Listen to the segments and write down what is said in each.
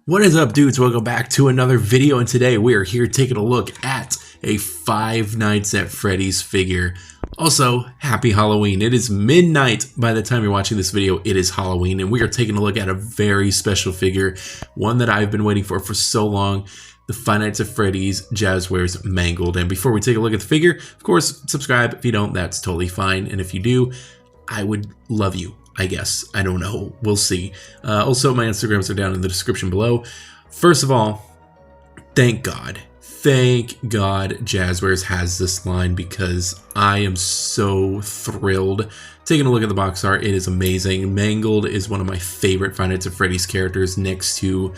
What is up, dudes? Welcome back to another video, and today we are here taking a look at a Five Nights at Freddy's figure. Also, happy Halloween. It is midnight by the time you're watching this video. It is Halloween, and we are taking a look at a very special figure, one that I've been waiting for so long, the Five Nights at Freddy's Jazwares Mangled. And before we take a look at the figure, of course, subscribe. If you don't, that's totally fine, and if you do, I would love you. I guess. I don't know. We'll see. Also, my Instagrams are down in the description below. First of all, thank God. Thank God Jazwares has this line because I am so thrilled. Taking a look at the box art, it is amazing. Mangled is one of my favorite Five Nights at Freddy's characters next to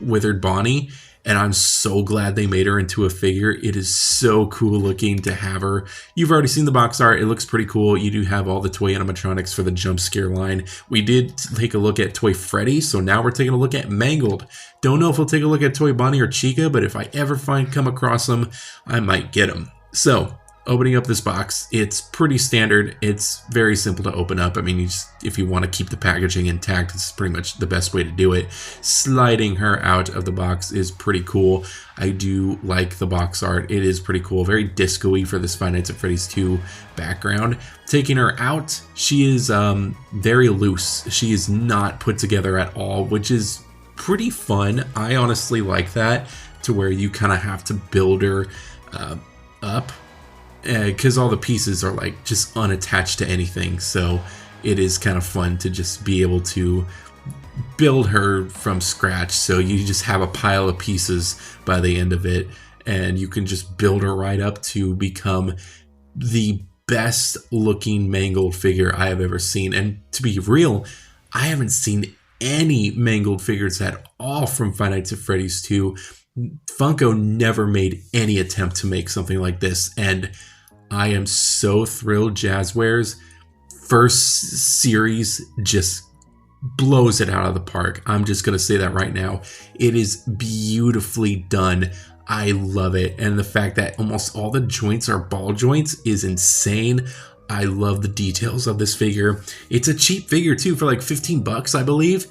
Withered Bonnie. And I'm so glad they made her into a figure. It is so cool looking to have her. You've already seen the box art. It looks pretty cool. You do have all the toy animatronics for the jump scare line. We did take a look at toy Freddy, so now we're taking a look at Mangled. Don't know if we'll take a look at toy Bonnie or Chica, but if I ever come across them, I might get them. So, opening up this box, it's pretty standard. It's very simple to open up. I mean, if you want to keep the packaging intact, it's pretty much the best way to do it. Sliding her out of the box is pretty cool. I do like the box art. It is pretty cool. Very disco-y for this Five Nights at Freddy's 2 background. Taking her out, she is very loose. She is not put together at all, which is pretty fun. I honestly like that, to where you kind of have to build her up. Because all the pieces are like just unattached to anything, so it is kind of fun to just be able to build her from scratch. So you just have a pile of pieces by the end of it, and you can just build her right up to become the best looking Mangled figure I have ever seen. And to be real, I haven't seen any Mangled figures at all from Five Nights at Freddy's 2. Funko never made any attempt to make something like this, and I am so thrilled. Jazwares first series just blows it out of the park. I'm just gonna say that right now. It is beautifully done. I love it, and the fact that almost all the joints are ball joints is insane. I love the details of this figure. It's a cheap figure too, for like 15 bucks, I believe.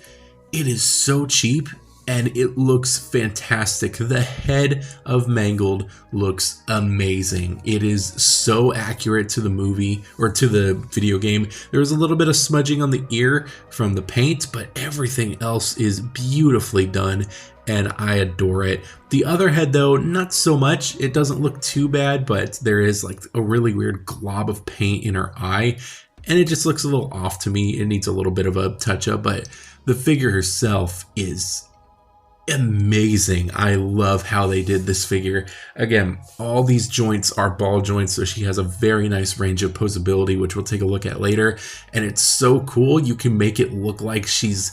It is so cheap. And it looks fantastic. The head of Mangled looks amazing. It is so accurate to the movie, or to the video game. There's a little bit of smudging on the ear from the paint, but everything else is beautifully done, and I adore it. The other head though, not so much. It doesn't look too bad, but there is like a really weird glob of paint in her eye, and it just looks a little off to me. It needs a little bit of a touch up, but the figure herself is amazing. I love how they did this figure. Again, all these joints are ball joints, so she has a very nice range of poseability, which we'll take a look at later. And it's so cool. You can make it look like she's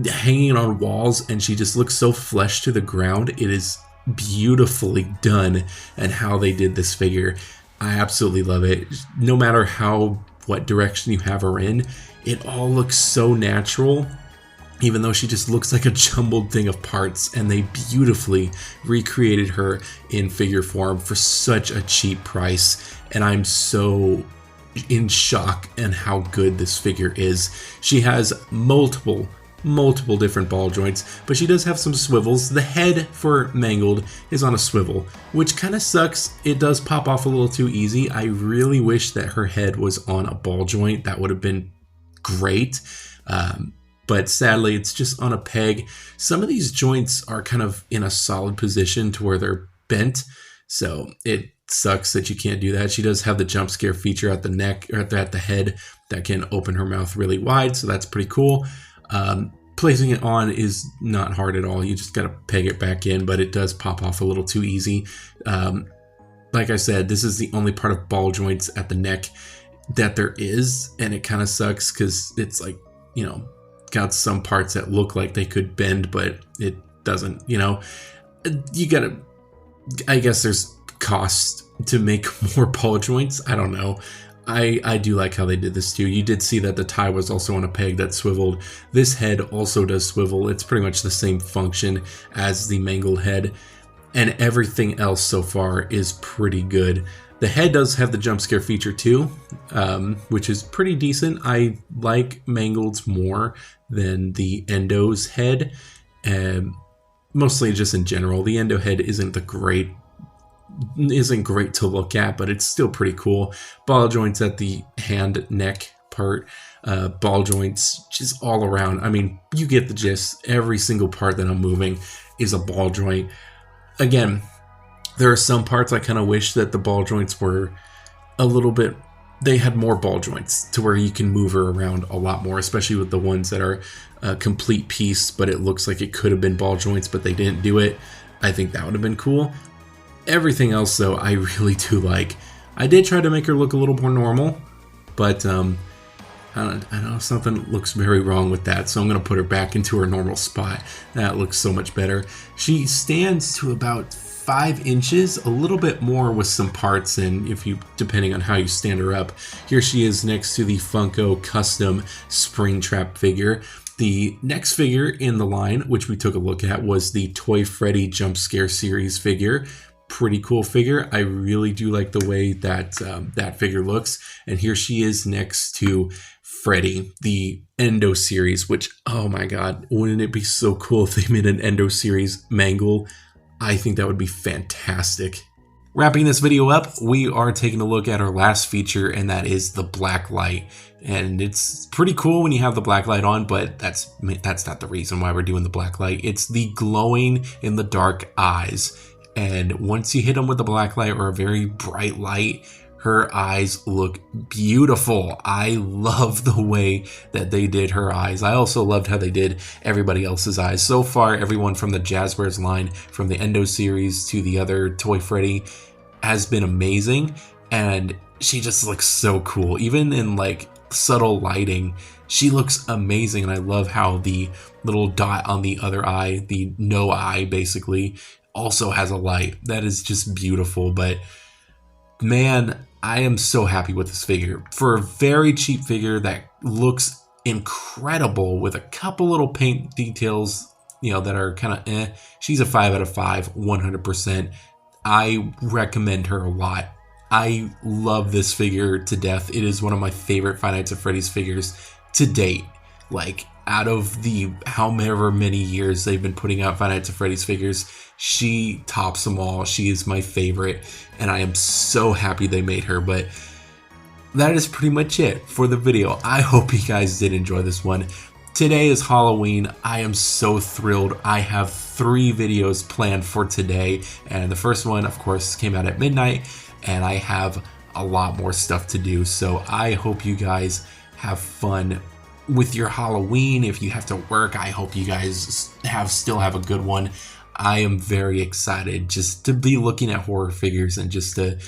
hanging on walls, and she just looks so flesh to the ground. It is beautifully done, and how they did this figure, I absolutely love it. No matter what direction you have her in, it all looks so natural. Even though she just looks like a jumbled thing of parts, and they beautifully recreated her in figure form for such a cheap price. And I'm so in shock at how good this figure is. She has multiple different ball joints, but she does have some swivels. The head for Mangled is on a swivel, which kind of sucks. It does pop off a little too easy. I really wish that her head was on a ball joint. That would have been great. But sadly, it's just on a peg. Some of these joints are kind of in a solid position to where they're bent, so it sucks that you can't do that. She does have the jump scare feature at the neck, or at the head, that can open her mouth really wide, so that's pretty cool. Placing it on is not hard at all. You just gotta peg it back in, but it does pop off a little too easy. Like I said, this is the only part of ball joints at the neck that there is, and it kind of sucks because it's like, you know, got some parts that look like they could bend, but it doesn't. You know, you gotta, I guess there's cost to make more ball joints. I don't know. I do like how they did this too. You did see that the tie was also on a peg that swiveled. This head also does swivel. It's pretty much the same function as the Mangled head, and everything else so far is pretty good. The head does have the jump scare feature too, which is pretty decent. I like Mangled's more than the Endo's head. and mostly just in general. The endo head isn't great to look at, but it's still pretty cool. Ball joints at the hand neck part, ball joints just all around. I mean, you get the gist. Every single part that I'm moving is a ball joint. Again, there are some parts I kind of wish that the ball joints were a little bit, they had more ball joints to where you can move her around a lot more, especially with the ones that are a complete piece, but it looks like it could have been ball joints, but they didn't do it. I think that would have been cool. Everything else, though, I really do like. I did try to make her look a little more normal, but I know something looks very wrong with that, so I'm going to put her back into her normal spot. That looks so much better. She stands to about 5 inches, a little bit more with some parts, and depending on how you stand her up. Here she is next to the Funko Custom Springtrap figure. The next figure in the line, which we took a look at, was the Toy Freddy Jump Scare Series figure. Pretty cool figure. I really do like the way that that figure looks. And here she is next to Freddy, the Endo series, which, oh my god, wouldn't it be so cool if they made an Endo series Mangle? I think that would be fantastic. Wrapping this video up, we are taking a look at our last feature, and that is the black light. And it's pretty cool when you have the black light on, but that's not the reason why we're doing the black light. It's the glowing in the dark eyes. And once you hit them with the black light or a very bright light, her eyes look beautiful. I love the way that they did her eyes. I also loved how they did everybody else's eyes. So far, everyone from the Jazwares line, from the Endo series to the other Toy Freddy, has been amazing. And she just looks so cool. Even in like subtle lighting, she looks amazing. And I love how the little dot on the other eye, the no eye basically, also has a light. That is just beautiful. But man, I am so happy with this figure. For a very cheap figure that looks incredible with a couple little paint details, that are kind of she's a 5 out of 5, 100%. I recommend her a lot. I love this figure to death. It is one of my favorite Five Nights at Freddy's figures to date. Like, out of the however many years they've been putting out Five Nights at Freddy's figures, she tops them all. She is my favorite, and I am so happy they made her. But that is pretty much it for the video. I hope you guys did enjoy this one. Today is Halloween. I am so thrilled. I have 3 videos planned for today, and the first one, of course, came out at midnight, and I have a lot more stuff to do. So I hope you guys have fun with your Halloween. If you have to work, I hope you guys still have a good one. I am very excited just to be looking at horror figures and just to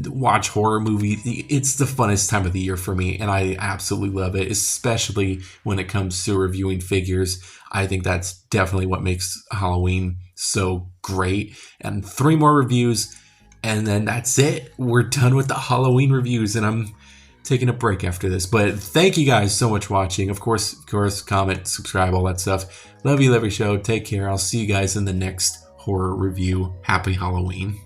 watch horror movies. It's the funnest time of the year for me, and I absolutely love it, especially when it comes to reviewing figures. I think that's definitely what makes Halloween so great. And 3 more reviews, and then that's it. We're done with the Halloween reviews, and I'm taking a break after this. But thank you guys so much for watching. Of course, comment, subscribe, all that stuff. Love you, love your show. Take care. I'll see you guys in the next horror review. Happy Halloween.